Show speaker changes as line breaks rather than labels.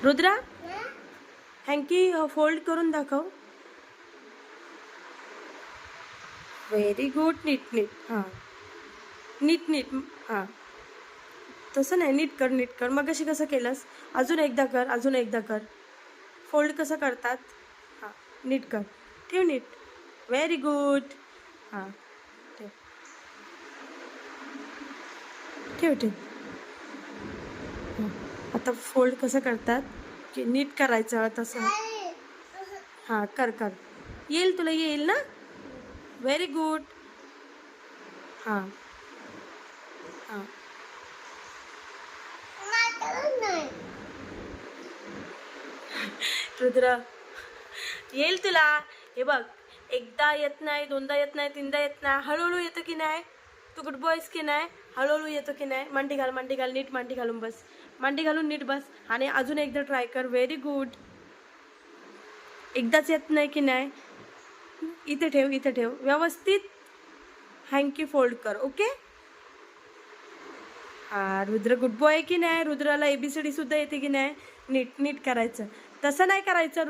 Rudra हँकी fold करून दाखव. Very good. Neat neat. हां नीट नीट. हां तसं नाही, नीट कर नीट कर. मग कसं केलंस? अजून एकदा कर, अजून एकदा कर. फोल्ड कसं करतात? हां नीट कर. ठेव नीट. Very good. हां ठेव ठेव ठेव. हां आता फोल्ड कसं करतात की नीट करायचं तसं. हां कर कर. येईल तुला, येईल ना? Very good. हां हां रुद्र येईल तुला. हे बघ, एकदा येत नाही, दोनदा येत नाही, तीनदा येत नाही, हळूहळू येतं की नाही? तू गुड बॉयस की नाही? हळूहळू येतो की नाही? मांडी घाल, मांडी घाल, नीट मांडी घालून बस. मांडी घालून नीट बस. आणि अजून एकदा ट्राय कर. Very good. एकदाच येत नाही की नाही? इथे ठेव, इथे ठेव. व्यवस्थित हँकी फोल्ड कर. ओके. हा रुद्र गुड बॉय की नाही? रुद्राला ABCD सुद्धा येते की नाही? नीट नीट करायचं. तसं नाही करायचं.